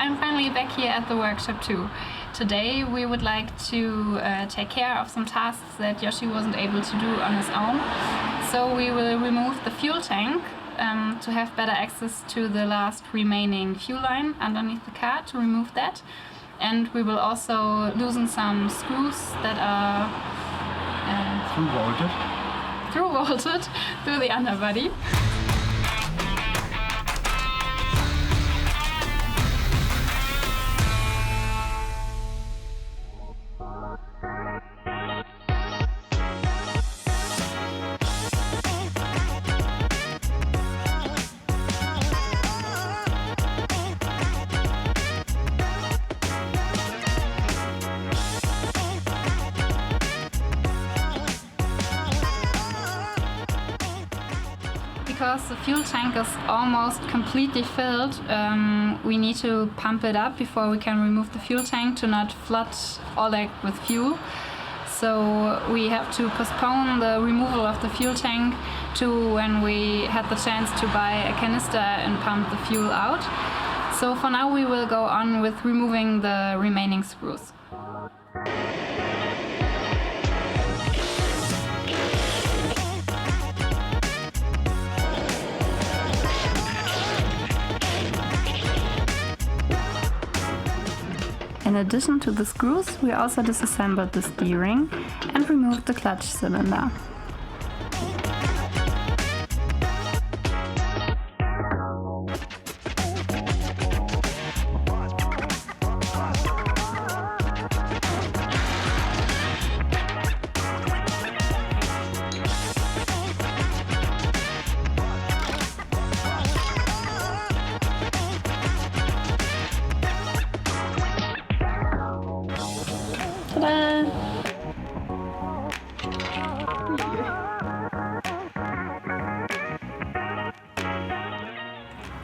I'm finally back here at the workshop too. Today we would like to take care of some tasks that Joshy wasn't able to do on his own. So we will remove the fuel tank to have better access to the last remaining fuel line underneath the car to remove that. And we will also loosen some screws that are through-bolted through the underbody. Because the fuel tank is almost completely filled, we need to pump it up before we can remove the fuel tank to not flood Oleg with fuel. So we have to postpone the removal of the fuel tank to when we had the chance to buy a canister and pump the fuel out. So for now we will go on with removing the remaining screws. In addition to the screws, we also disassembled the steering and removed the clutch cylinder.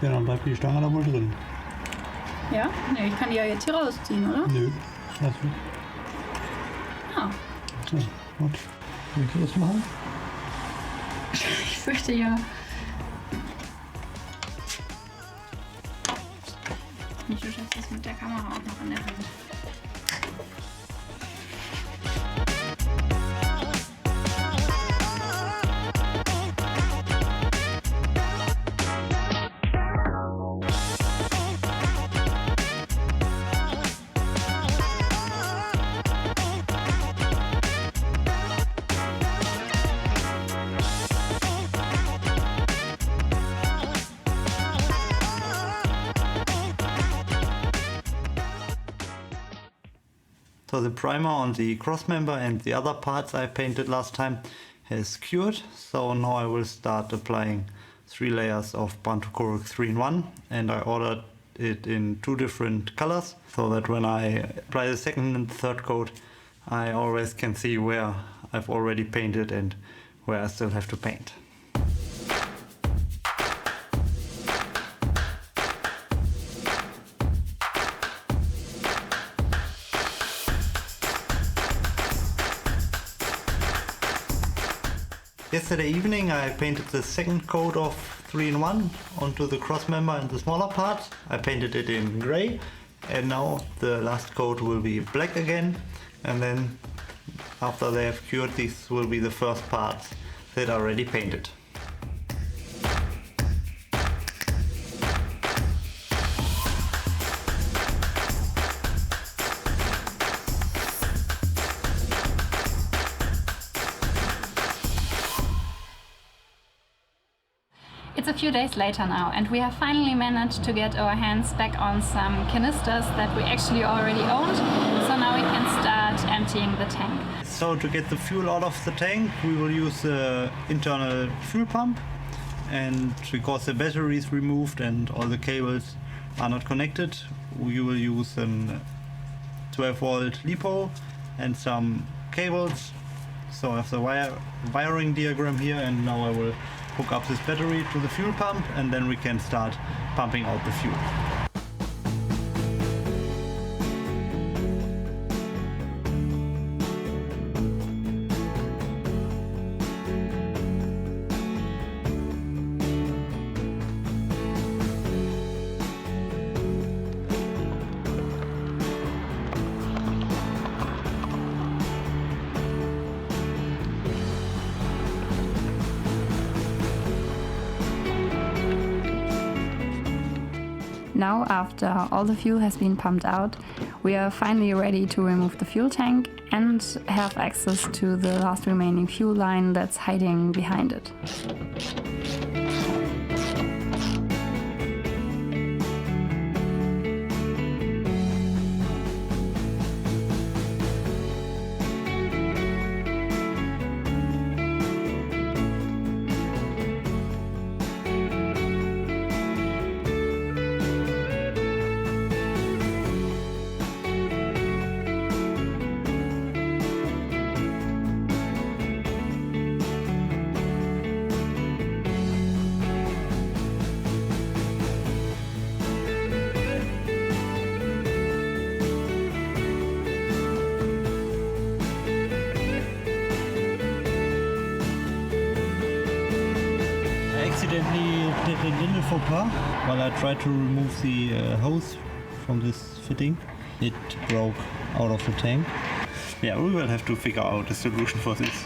Ja, dann bleibt die Stange da wohl drin. Ja? Ne, ich kann die ja jetzt hier rausziehen, oder? Nö, lass mich. Ah. So, gut. Willst du das machen? Ich fürchte ja. Nicht, du schaffst das mit der Kamera auch noch in der Hand. So the primer on the crossmember and the other parts I painted last time has cured. So now I will start applying 3 layers of Coral 3-in-1, and I ordered it in 2 different colors so that when I apply the second and third coat I always can see where I've already painted and where I still have to paint. Yesterday evening I painted the second coat of 3-in-1 onto the crossmember and the smaller parts. I painted it in grey, and now the last coat will be black again, and then after they have cured, these will be the first parts that are already painted. It's a few days later now, and we have finally managed to get our hands back on some canisters that we actually already owned, so now we can start emptying the tank. So to get the fuel out of the tank we will use the internal fuel pump, and because the battery is removed and all the cables are not connected, we will use a 12-volt LiPo and some cables. So I have the wiring diagram here, and now I will hook up this battery to the fuel pump, and then we can start pumping out the fuel. Now, after all the fuel has been pumped out, we are finally ready to remove the fuel tank and have access to the last remaining fuel line that's hiding behind it. Accidentally did a little faux pas while I tried to remove the hose from this fitting. It broke out of the tank. Yeah, we will have to figure out a solution for this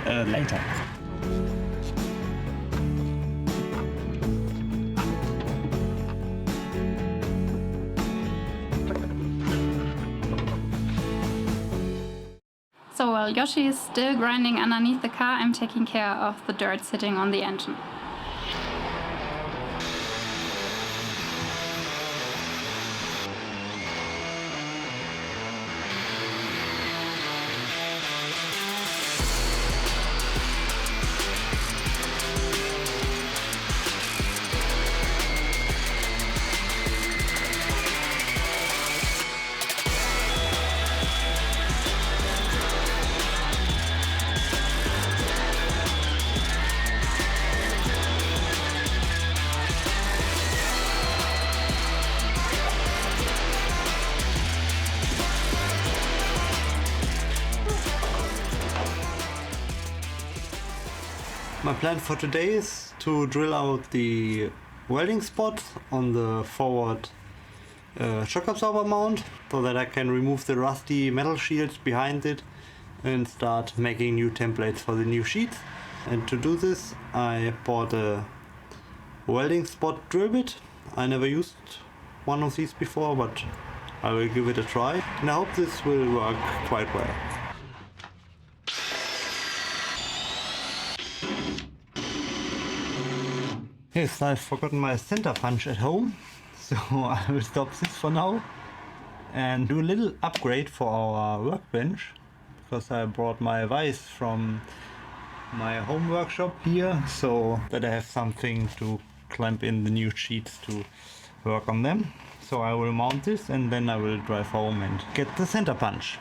later. So while Joshy is still grinding underneath the car, I'm taking care of the dirt sitting on the engine. My plan for today is to drill out the welding spot on the forward shock absorber mount so that I can remove the rusty metal shields behind it and start making new templates for the new sheets. And to do this I bought a welding spot drill bit. I never used one of these before, but I will give it a try and I hope this will work quite well. Yes, I've forgotten my center punch at home, so I will stop this for now and do a little upgrade for our workbench, because I brought my vise from my home workshop here so that I have something to clamp in the new sheets to work on them. So I will mount this and then I will drive home and get the center punch.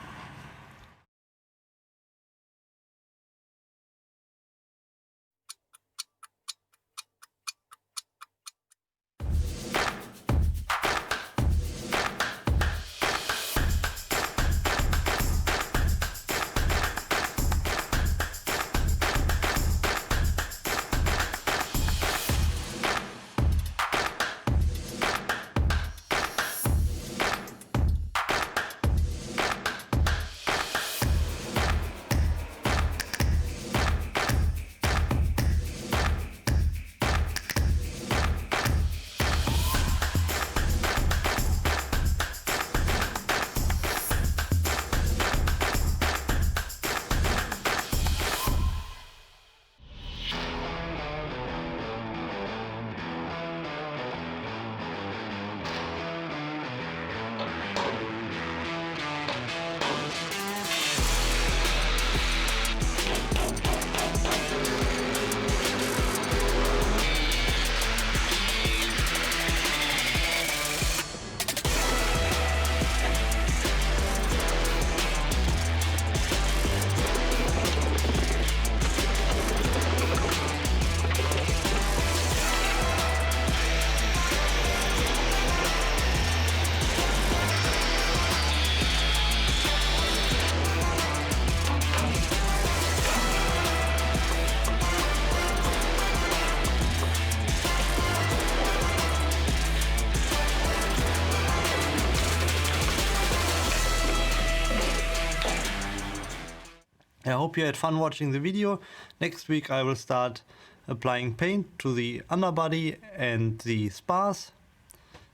I hope you had fun watching the video. Next week I will start applying paint to the underbody and the spars.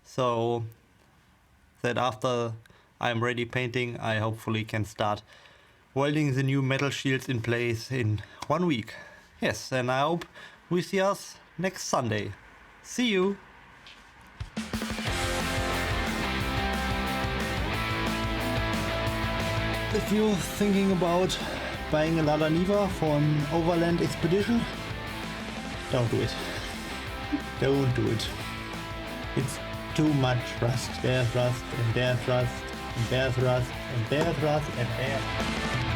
so that after I'm ready painting, I hopefully can start welding the new metal shields in place in 1 week. Yes, and I hope we see us next Sunday. See you! If you're thinking about buying a Lada Niva for an overland expedition, don't do it. Don't do it. It's too much rust. There's rust, and there's rust, and there's rust, and there's rust, and there's...